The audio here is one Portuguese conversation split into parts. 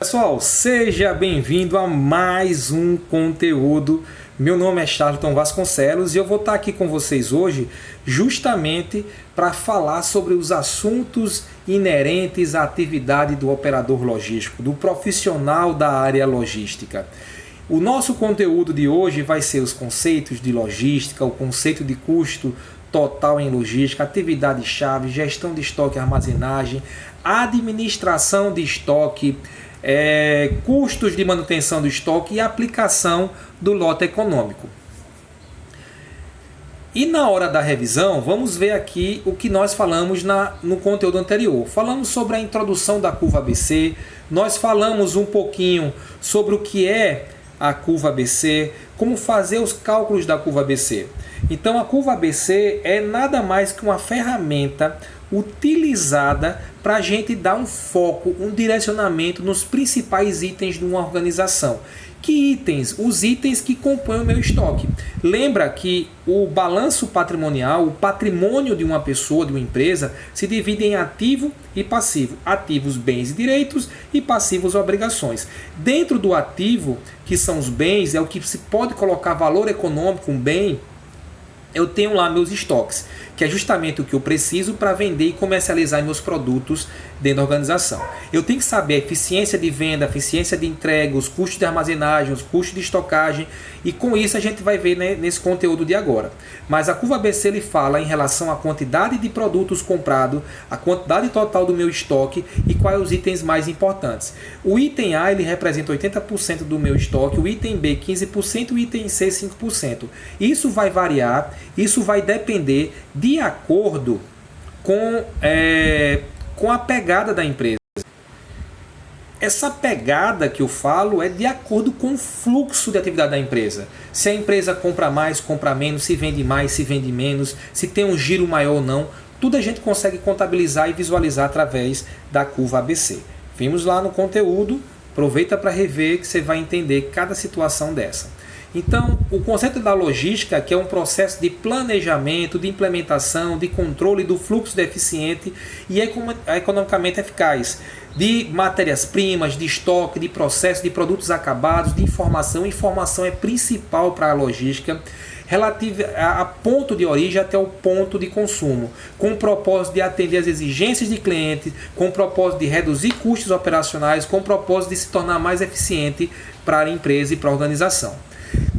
Pessoal, seja bem-vindo a mais um conteúdo. Meu nome é Charlton Vasconcelos e eu vou estar aqui com vocês hoje justamente para falar sobre os assuntos inerentes à atividade do operador logístico, do profissional da área logística. O nosso conteúdo de hoje vai ser os conceitos de logística, o conceito de custo total em logística, atividade-chave, gestão de estoque e armazenagem, administração de estoque, custos de manutenção do estoque e aplicação do lote econômico. E na hora da revisão, vamos ver aqui o que nós falamos no conteúdo anterior. Falamos sobre a introdução da curva ABC, nós falamos um pouquinho sobre o que é a curva ABC, como fazer os cálculos da curva ABC. Então a curva ABC é nada mais que uma ferramenta utilizada para a gente dar um foco, um direcionamento nos principais itens de uma organização. Que itens? Os itens que compõem o meu estoque. Lembra que o balanço patrimonial, o patrimônio de uma pessoa, de uma empresa, se divide em ativo e passivo. Ativos, bens e direitos e passivos, obrigações. Dentro do ativo, que são os bens, é o que se pode colocar valor econômico, um bem. Eu tenho lá meus estoques, que é justamente o que eu preciso para vender e comercializar meus produtos dentro da organização. Eu tenho que saber a eficiência de venda, a eficiência de entrega, os custos de armazenagem, os custos de estocagem, e com isso a gente vai ver, né, nesse conteúdo de agora. Mas a curva ABC ele fala em relação à quantidade de produtos comprados, a quantidade total do meu estoque e quais os itens mais importantes. O item A ele representa 80% do meu estoque, o item B 15% e o item C 5%. Isso vai variar, isso vai depender de acordo com a pegada da empresa. Essa pegada que eu falo é de acordo com o fluxo de atividade da empresa. Se a empresa compra mais, compra menos, se vende mais, se vende menos, se tem um giro maior ou não, tudo a gente consegue contabilizar e visualizar através da curva ABC. Vimos lá no conteúdo, aproveita para rever que você vai entender cada situação dessa. Então, o conceito da logística, que é um processo de planejamento, de implementação, de controle do fluxo deficiente e economicamente eficaz, de matérias-primas, de estoque, de processo, de produtos acabados, de informação. Informação é principal para a logística, relativa a ponto de origem até o ponto de consumo, com o propósito de atender às exigências de cliente, com o propósito de reduzir custos operacionais, com o propósito de se tornar mais eficiente para a empresa e para a organização.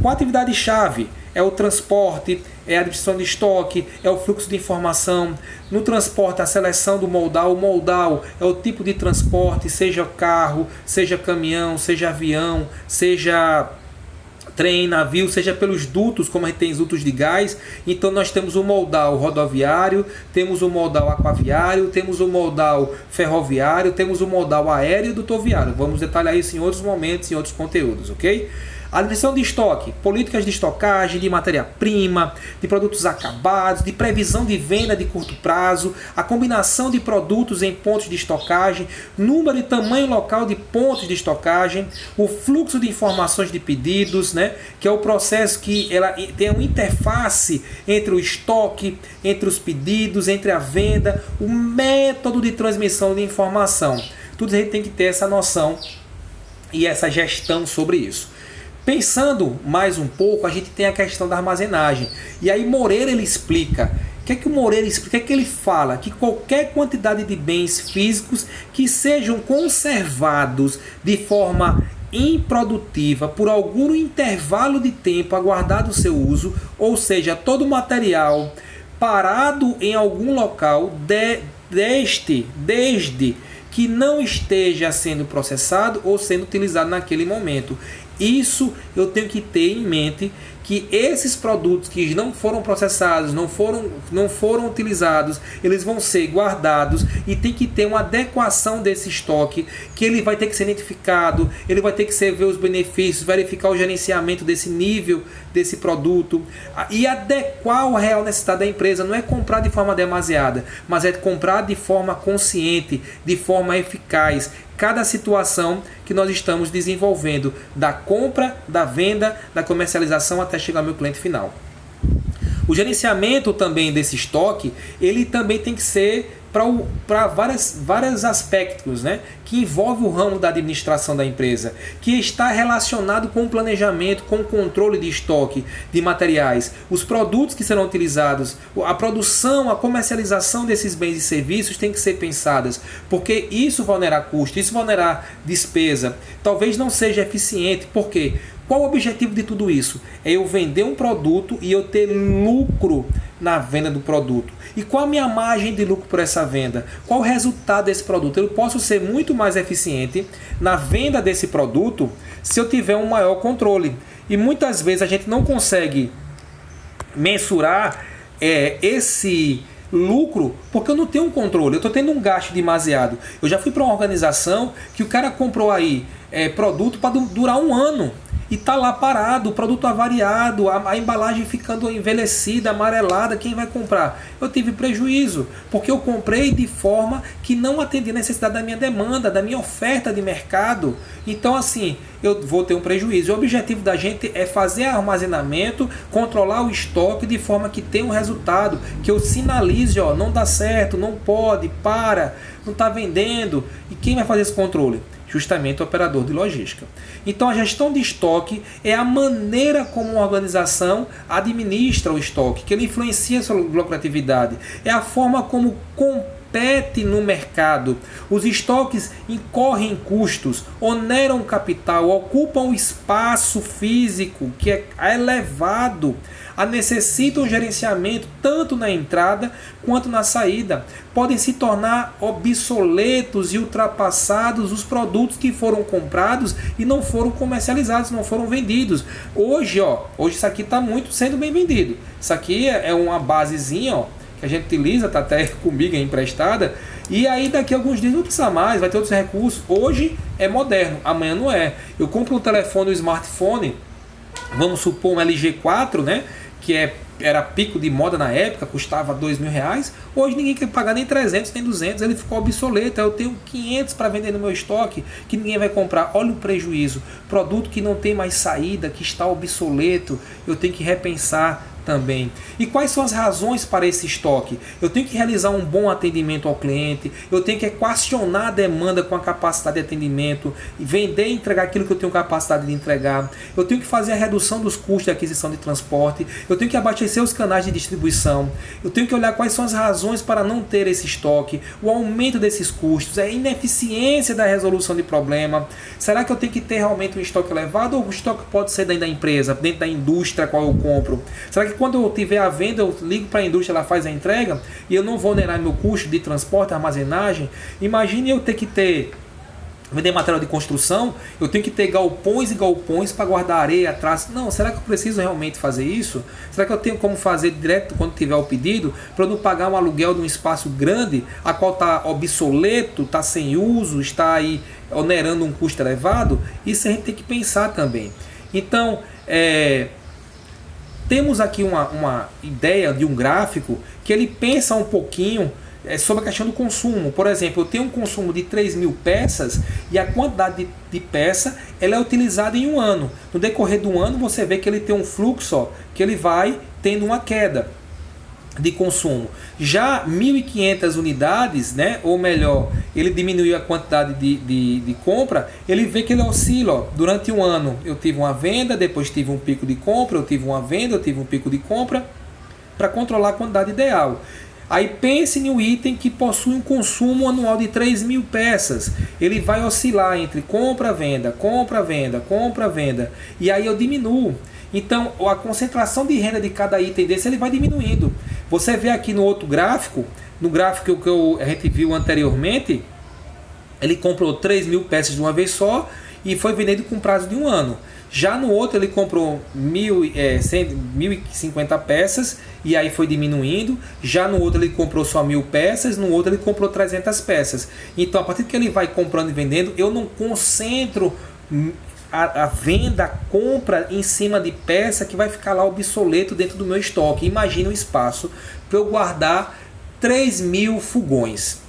Com a atividade-chave é o transporte, é a administração de estoque, é o fluxo de informação. No transporte, a seleção do modal. O modal é o tipo de transporte, seja carro, seja caminhão, seja avião, seja trem, navio, seja pelos dutos, como a gente tem os dutos de gás. Então nós temos o modal rodoviário, temos o modal aquaviário, temos o modal ferroviário, temos o modal aéreo e dutoviário. Vamos detalhar isso em outros momentos, em outros conteúdos, ok? A administração de estoque, políticas de estocagem, de matéria-prima, de produtos acabados, de previsão de venda de curto prazo, a combinação de produtos em pontos de estocagem, número e tamanho local de pontos de estocagem, o fluxo de informações de pedidos, né, que é o processo que ela tem uma interface entre o estoque, entre os pedidos, entre a venda, o método de transmissão de informação. Tudo a gente tem que ter essa noção e essa gestão sobre isso. Pensando mais um pouco, a gente tem a questão da armazenagem. E aí Moreira ele explica. O que é que o Moreira explica? O que é que ele fala? Que qualquer quantidade de bens físicos que sejam conservados de forma improdutiva por algum intervalo de tempo aguardado o seu uso, ou seja, todo material parado em algum local desde que não esteja sendo processado ou sendo utilizado naquele momento. Isso eu tenho que ter em mente, que esses produtos que não foram processados, não foram utilizados, eles vão ser guardados e tem que ter uma adequação desse estoque, que ele vai ter que ser identificado, ele vai ter que ver os benefícios, verificar o gerenciamento desse nível desse produto e adequar a real necessidade da empresa. Não é comprar de forma demasiada, mas é comprar de forma consciente, de forma eficaz. Cada situação que nós estamos desenvolvendo, da compra, da venda, da comercialização até chegar ao meu cliente final. O gerenciamento também desse estoque, ele também tem que ser para vários aspectos, né, que envolve o ramo da administração da empresa, que está relacionado com o planejamento, com o controle de estoque de materiais, os produtos que serão utilizados, a produção, a comercialização desses bens e serviços tem que ser pensadas, porque isso vai onerar custo, isso vai onerar despesa, talvez não seja eficiente. Por quê? Qual o objetivo de tudo isso? É eu vender um produto e eu ter lucro na venda do produto. E qual a minha margem de lucro por essa venda? Qual o resultado desse produto? Eu posso ser muito mais eficiente na venda desse produto se eu tiver um maior controle. E muitas vezes a gente não consegue mensurar esse lucro porque eu não tenho um controle, eu estou tendo um gasto demasiado. Eu já fui para uma organização que o cara comprou aí produto para durar um ano. E está lá parado, o produto avariado, a embalagem ficando envelhecida, amarelada, quem vai comprar? Eu tive prejuízo, porque eu comprei de forma que não atendia a necessidade da minha demanda, da minha oferta de mercado. Então assim, eu vou ter um prejuízo. O objetivo da gente é fazer armazenamento, controlar o estoque de forma que tenha um resultado, que eu sinalize, ó, não dá certo, não pode, para, não está vendendo. E quem vai fazer esse controle? Justamente o operador de logística. Então a gestão de estoque é a maneira como uma organização administra o estoque, que ele influencia a sua lucratividade. É a forma como compete no mercado. Os estoques incorrem custos, oneram capital, ocupam espaço físico que é elevado, necessitam gerenciamento tanto na entrada quanto na saída. Podem se tornar obsoletos e ultrapassados os produtos que foram comprados e não foram comercializados, não foram vendidos. Hoje isso aqui está muito sendo bem vendido. Isso aqui é uma basezinha, ó, que a gente utiliza, está até comigo, é emprestada, e aí daqui a alguns dias não precisa mais, vai ter outros recursos. Hoje é moderno, amanhã não é. Eu compro um telefone, um smartphone, vamos supor um LG4, né, que era pico de moda na época, custava R$2.000, hoje ninguém quer pagar nem 300, nem 200, ele ficou obsoleto, eu tenho 500 para vender no meu estoque, que ninguém vai comprar. Olha o prejuízo, produto que não tem mais saída, que está obsoleto, eu tenho que repensar também. E quais são as razões para esse estoque? Eu tenho que realizar um bom atendimento ao cliente, eu tenho que equacionar a demanda com a capacidade de atendimento, vender e entregar aquilo que eu tenho capacidade de entregar, eu tenho que fazer a redução dos custos de aquisição de transporte, eu tenho que abastecer os canais de distribuição, eu tenho que olhar quais são as razões para não ter esse estoque, o aumento desses custos, a ineficiência da resolução de problema. Será que eu tenho que ter realmente um estoque elevado ou o estoque pode ser dentro da empresa, dentro da indústria a qual eu compro? Será que quando eu tiver a venda, eu ligo para a indústria, ela faz a entrega e eu não vou onerar meu custo de transporte, armazenagem? Imagine eu ter que vender material de construção, eu tenho que ter galpões e galpões para guardar areia atrás. Não, será que eu preciso realmente fazer isso? Será que eu tenho como fazer direto quando tiver o pedido, para eu não pagar um aluguel de um espaço grande, a qual está obsoleto, está sem uso, está aí onerando um custo elevado? Isso a gente tem que pensar também. Então, temos aqui uma ideia de um gráfico que ele pensa um pouquinho sobre a questão do consumo. Por exemplo, eu tenho um consumo de 3.000 peças e a quantidade de peça ela é utilizada em um ano. No decorrer do ano você vê que ele tem um fluxo, que ele vai tendo uma queda de consumo. Já 1.500 unidades, né, ou melhor, ele diminuiu a quantidade de compra, ele vê que ele oscila. Durante um ano eu tive uma venda, depois tive um pico de compra, eu tive uma venda, eu tive um pico de compra, para controlar a quantidade ideal. Aí pense em um item que possui um consumo anual de 3.000 peças. Ele vai oscilar entre compra, venda, compra, venda, compra, venda. E aí eu diminuo. Então a concentração de renda de cada item desse ele vai diminuindo. Você vê aqui no outro gráfico, no gráfico que a gente viu anteriormente, ele comprou 3.000 peças de uma vez só e foi vendido com prazo de um ano. Já no outro ele comprou 1.050 peças e aí foi diminuindo. Já no outro ele comprou só 1.000 peças, no outro ele comprou 300 peças. Então a partir que ele vai comprando e vendendo, eu não concentro a venda, a compra em cima de peça que vai ficar lá obsoleto dentro do meu estoque. Imagina um espaço para eu guardar 3.000 fogões.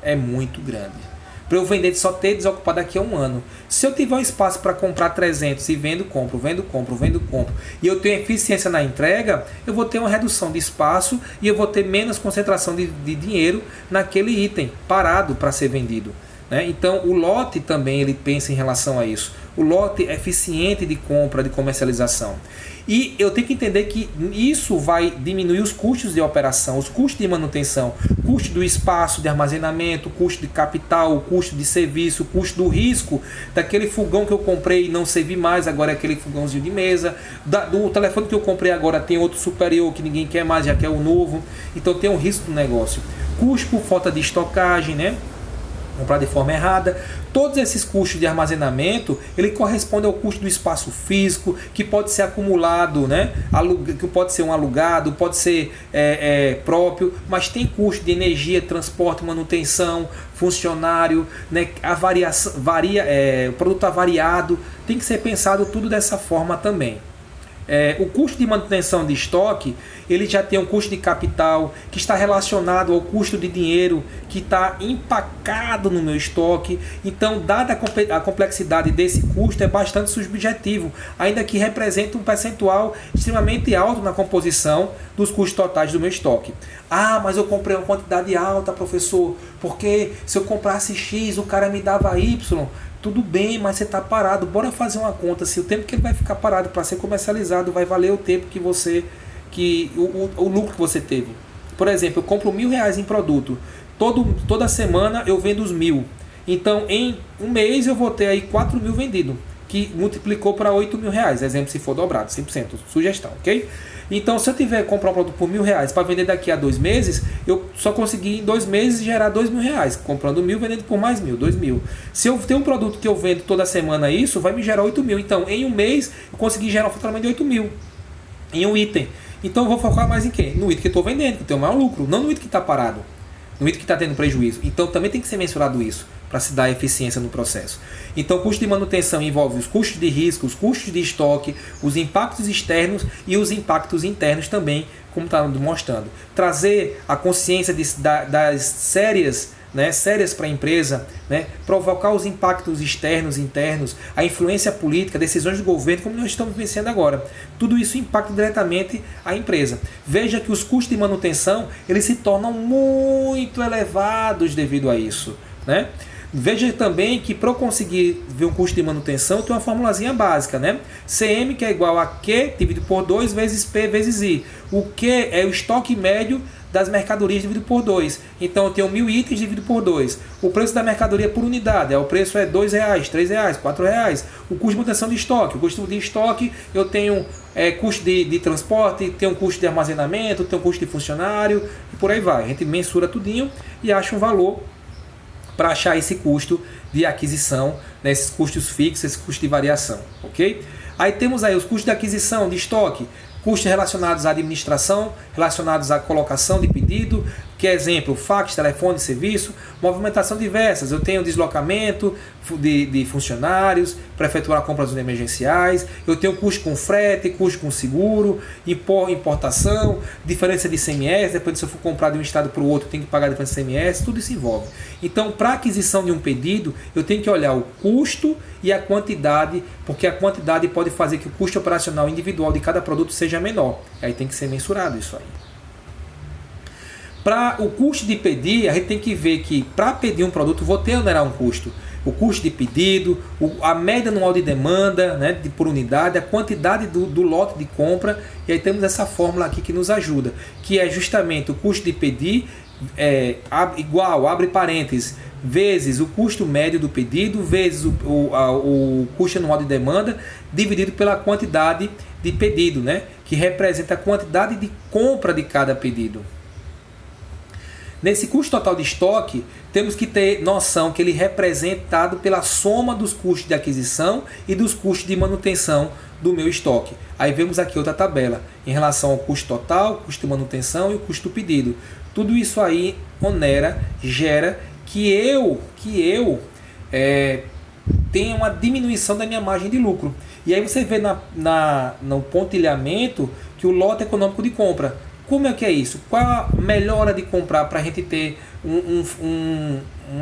É muito grande. para eu vender só ter desocupado daqui a um ano. Se eu tiver um espaço para comprar 300 e vendo, compro, e eu tenho eficiência na entrega, eu vou ter uma redução de espaço e eu vou ter menos concentração de dinheiro naquele item parado para ser vendido. Então o lote também ele pensa em relação a isso. O lote é eficiente de compra, de comercialização. E eu tenho que entender que isso vai diminuir os custos de operação, os custos de manutenção, custo do espaço de armazenamento, custo de capital, custo de serviço, custo do risco daquele fogão que eu comprei e não servi mais, agora é aquele fogãozinho de mesa, do telefone que eu comprei agora tem outro superior que ninguém quer mais, já quer o novo. Então tem um risco do negócio. Custo por falta de estocagem, comprar de forma errada. Todos esses custos de armazenamento, ele corresponde ao custo do espaço físico, que pode ser acumulado, que pode ser um alugado, pode ser próprio, mas tem custo de energia, transporte, manutenção, funcionário, a variação, o produto avariado, tem que ser pensado tudo dessa forma também. O custo de manutenção de estoque, ele já tem um custo de capital que está relacionado ao custo de dinheiro que está empacado no meu estoque. Então, dada a complexidade desse custo, é bastante subjetivo, ainda que representa um percentual extremamente alto na composição dos custos totais do meu estoque. Ah, mas eu comprei uma quantidade alta, professor, porque se eu comprasse X, o cara me dava Y. Tudo bem, mas você está parado. Bora fazer uma conta. Se o tempo que ele vai ficar parado para ser comercializado vai valer o tempo que o lucro que você teve. Por exemplo, eu compro R$1.000 em produto. Toda semana eu vendo os 1.000. Então, em um mês eu vou ter aí 4.000 vendidos, que multiplicou para R$8.000. Exemplo, se for dobrado, 100%. Sugestão, ok? Então, se eu tiver que comprar um produto por R$1.000 para vender daqui a 2 meses, eu só consegui em 2 meses gerar R$2.000. Comprando 1.000, vendendo por mais 1.000, 2.000. Se eu tenho um produto que eu vendo toda semana isso, vai me gerar 8.000. Então, em um mês, eu consegui gerar um faturamento de 8.000 em um item. Então, eu vou focar mais em quê? No item que eu estou vendendo, que tem o maior lucro, não no item que está parado, no item que está tendo prejuízo. Então, também tem que ser mensurado isso, para se dar eficiência no processo. Então, o custo de manutenção envolve os custos de risco, os custos de estoque, os impactos externos e os impactos internos também, como está mostrando. Trazer a consciência das sérias para a empresa, provocar os impactos externos e internos, a influência política, decisões do governo, como nós estamos vivenciando agora. Tudo isso impacta diretamente a empresa. Veja que os custos de manutenção eles se tornam muito elevados devido a isso. Veja também que para eu conseguir ver um custo de manutenção, tem uma formulazinha básica, CM, que é igual a Q dividido por 2 vezes P vezes I. O Q é o estoque médio das mercadorias dividido por 2. Então eu tenho 1.000 itens dividido por 2. O preço da mercadoria por unidade, o preço é R$2, R$3, R$4. O custo de manutenção de estoque. O custo de estoque eu tenho custo de transporte, tenho custo de armazenamento, tenho custo de funcionário e por aí vai. A gente mensura tudinho e acha um valor para achar esse custo de aquisição, esses custos fixos, esse custo de variação, ok? Aí temos aí os custos de aquisição de estoque, custos relacionados à administração, relacionados à colocação de pedido, que é exemplo, fax, telefone, serviço, movimentação diversas. Eu tenho deslocamento de funcionários para efetuar compras emergenciais, eu tenho custo com frete, custo com seguro, importação, diferença de ICMS, depois se eu for comprar de um estado para o outro, eu tenho que pagar a diferença de ICMS, tudo isso envolve. Então, para a aquisição de um pedido, eu tenho que olhar o custo e a quantidade, porque a quantidade pode fazer que o custo operacional individual de cada produto seja menor. Aí tem que ser mensurado isso aí. Para o custo de pedir, a gente tem que ver que para pedir um produto, vou ter que onerar um custo. O custo de pedido, a média anual de demanda por unidade, a quantidade do lote de compra. E aí temos essa fórmula aqui que nos ajuda, que é justamente o custo de pedir igual, abre parênteses, vezes o custo médio do pedido, vezes o custo anual de demanda, dividido pela quantidade de pedido, que representa a quantidade de compra de cada pedido. Nesse custo total de estoque, temos que ter noção que ele é representado pela soma dos custos de aquisição e dos custos de manutenção do meu estoque. Aí vemos aqui outra tabela, em relação ao custo total, custo de manutenção e o custo do pedido. Tudo isso aí gera que eu tenha uma diminuição da minha margem de lucro. E aí você vê no pontilhamento que o lote econômico de compra. Como é que é isso? Qual a melhora de comprar para a gente ter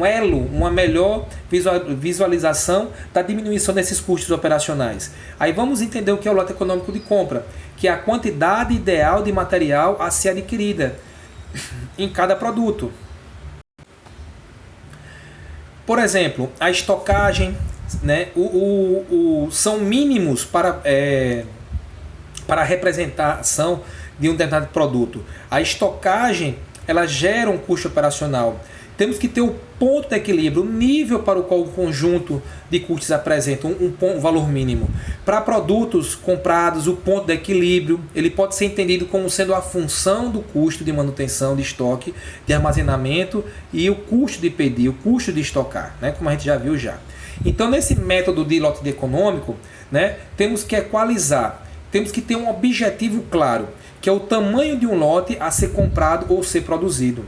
elo, uma melhor visualização da diminuição desses custos operacionais. Aí vamos entender o que é o lote econômico de compra, que é a quantidade ideal de material a ser adquirida em cada produto. Por exemplo, a estocagem, né, são mínimos para a representação de um determinado produto. A estocagem, ela gera um custo operacional. Temos que ter o ponto de equilíbrio, o nível para o qual o conjunto de custos apresenta um valor mínimo. Para produtos comprados, o ponto de equilíbrio ele pode ser entendido como sendo a função do custo de manutenção de estoque, de armazenamento e o custo de pedir, o custo de estocar, né? Como a gente já viu já. Então, nesse método de lote econômico, né, temos que equalizar, temos que ter um objetivo claro, que é o tamanho de um lote a ser comprado ou ser produzido.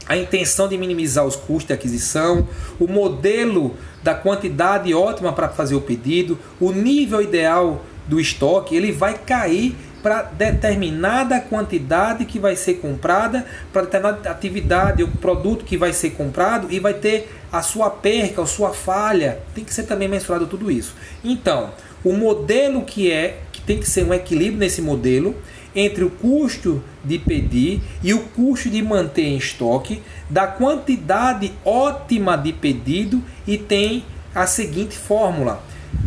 A intenção de minimizar os custos de aquisição, o modelo da quantidade ótima para fazer o pedido, o nível ideal do estoque, ele vai cair para determinada quantidade que vai ser comprada, para determinada atividade ou produto que vai ser comprado e vai ter a sua perca, a sua falha. Tem que ser também mensurado tudo isso. Então, o modelo que tem que ser um equilíbrio nesse modelo, entre o custo de pedir e o custo de manter em estoque, da quantidade ótima de pedido, e tem a seguinte fórmula.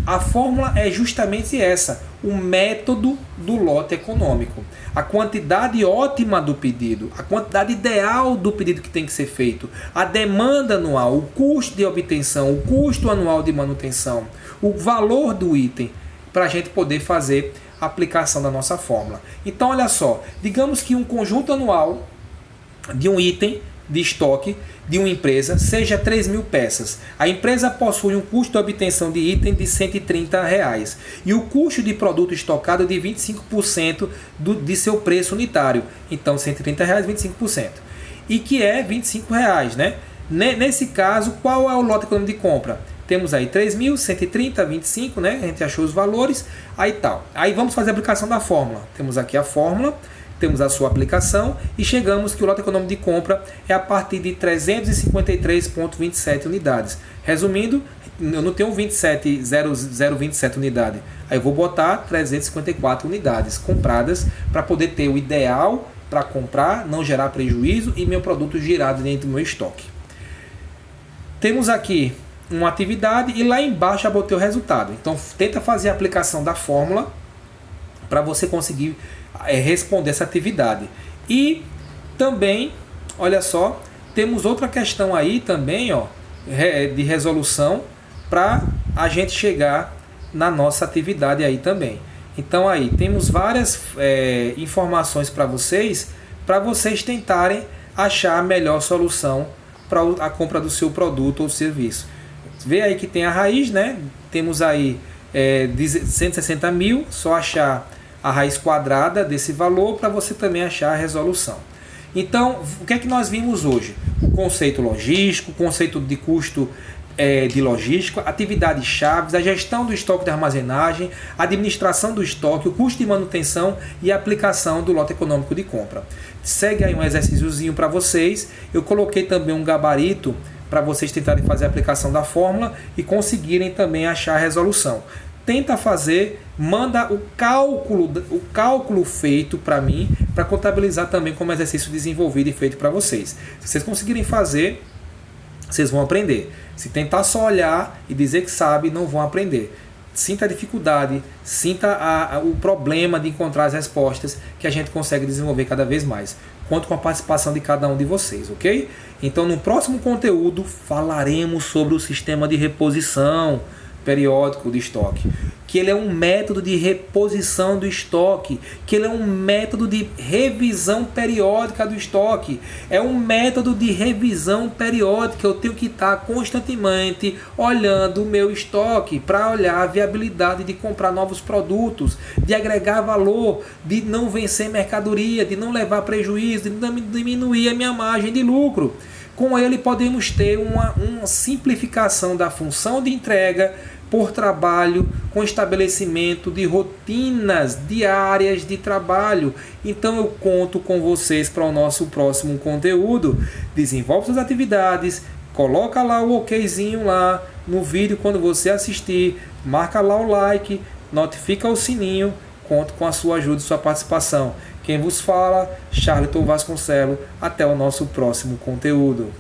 A fórmula é justamente essa, o método do lote econômico. A quantidade ótima do pedido, a quantidade ideal do pedido que tem que ser feito, a demanda anual, o custo de obtenção, o custo anual de manutenção, o valor do item, para a gente poder fazer a aplicação da nossa fórmula. Então, olha só, digamos que um conjunto anual de um item de estoque de uma empresa seja 3.000 peças. A empresa possui um custo de obtenção de item de R$ 130 e o custo de produto estocado de 25% de seu preço unitário. Então, R$ 130, 25%. E que é R$ 25, né? Nesse caso, qual é o lote econômico de compra? Temos aí 3.000, 130, 25, né? A gente achou os valores, aí tal. Aí vamos fazer a aplicação da fórmula. Temos aqui a fórmula, temos a sua aplicação e chegamos que o lote econômico de compra é a partir de 353,27 unidades. Resumindo, eu não tenho 0,27 unidade. Aí eu vou botar 354 unidades compradas para poder ter o ideal para comprar, não gerar prejuízo e meu produto girado dentro do meu estoque. Temos aqui uma atividade e lá embaixo eu botei o resultado. Então tenta fazer a aplicação da fórmula para você conseguir responder essa atividade. E também, olha só, temos outra questão aí também, ó, de resolução para a gente chegar na nossa atividade aí também. Então aí temos várias informações para vocês tentarem achar a melhor solução para a compra do seu produto ou serviço. Vê aí que tem a raiz, né? Temos aí 160 mil, só achar a raiz quadrada desse valor para você também achar a resolução. Então, o que é que nós vimos hoje? O conceito logístico, o conceito de custo de logística, atividades chaves, a gestão do estoque de armazenagem, a administração do estoque, o custo de manutenção e a aplicação do lote econômico de compra. Segue aí um exercíciozinho para vocês. Eu coloquei também um gabarito para vocês tentarem fazer a aplicação da fórmula e conseguirem também achar a resolução. Tenta fazer, manda o cálculo feito para mim, para contabilizar também como exercício desenvolvido e feito para vocês. Se vocês conseguirem fazer, vocês vão aprender. Se tentar só olhar e dizer que sabe, não vão aprender. Sinta a dificuldade, sinta o problema de encontrar as respostas que a gente consegue desenvolver cada vez mais. Conto com a participação de cada um de vocês, ok? Então, no próximo conteúdo, falaremos sobre o sistema de reposição periódico de estoque, que ele é um método de reposição do estoque, que ele é um método de revisão periódica do estoque, é um método de revisão periódica. Eu tenho que estar constantemente olhando o meu estoque para olhar a viabilidade de comprar novos produtos, de agregar valor, de não vencer mercadoria, de não levar prejuízo, de não diminuir a minha margem de lucro. Com ele podemos ter uma simplificação da função de entrega por trabalho, com estabelecimento de rotinas diárias de trabalho. Então eu conto com vocês para o nosso próximo conteúdo. Desenvolve suas atividades, Coloca lá o okzinho lá no vídeo quando você assistir, marca lá o like, notifica o sininho, conto com a sua ajuda e sua participação. Quem vos fala, Charleton Vasconcelos. Até o nosso próximo conteúdo.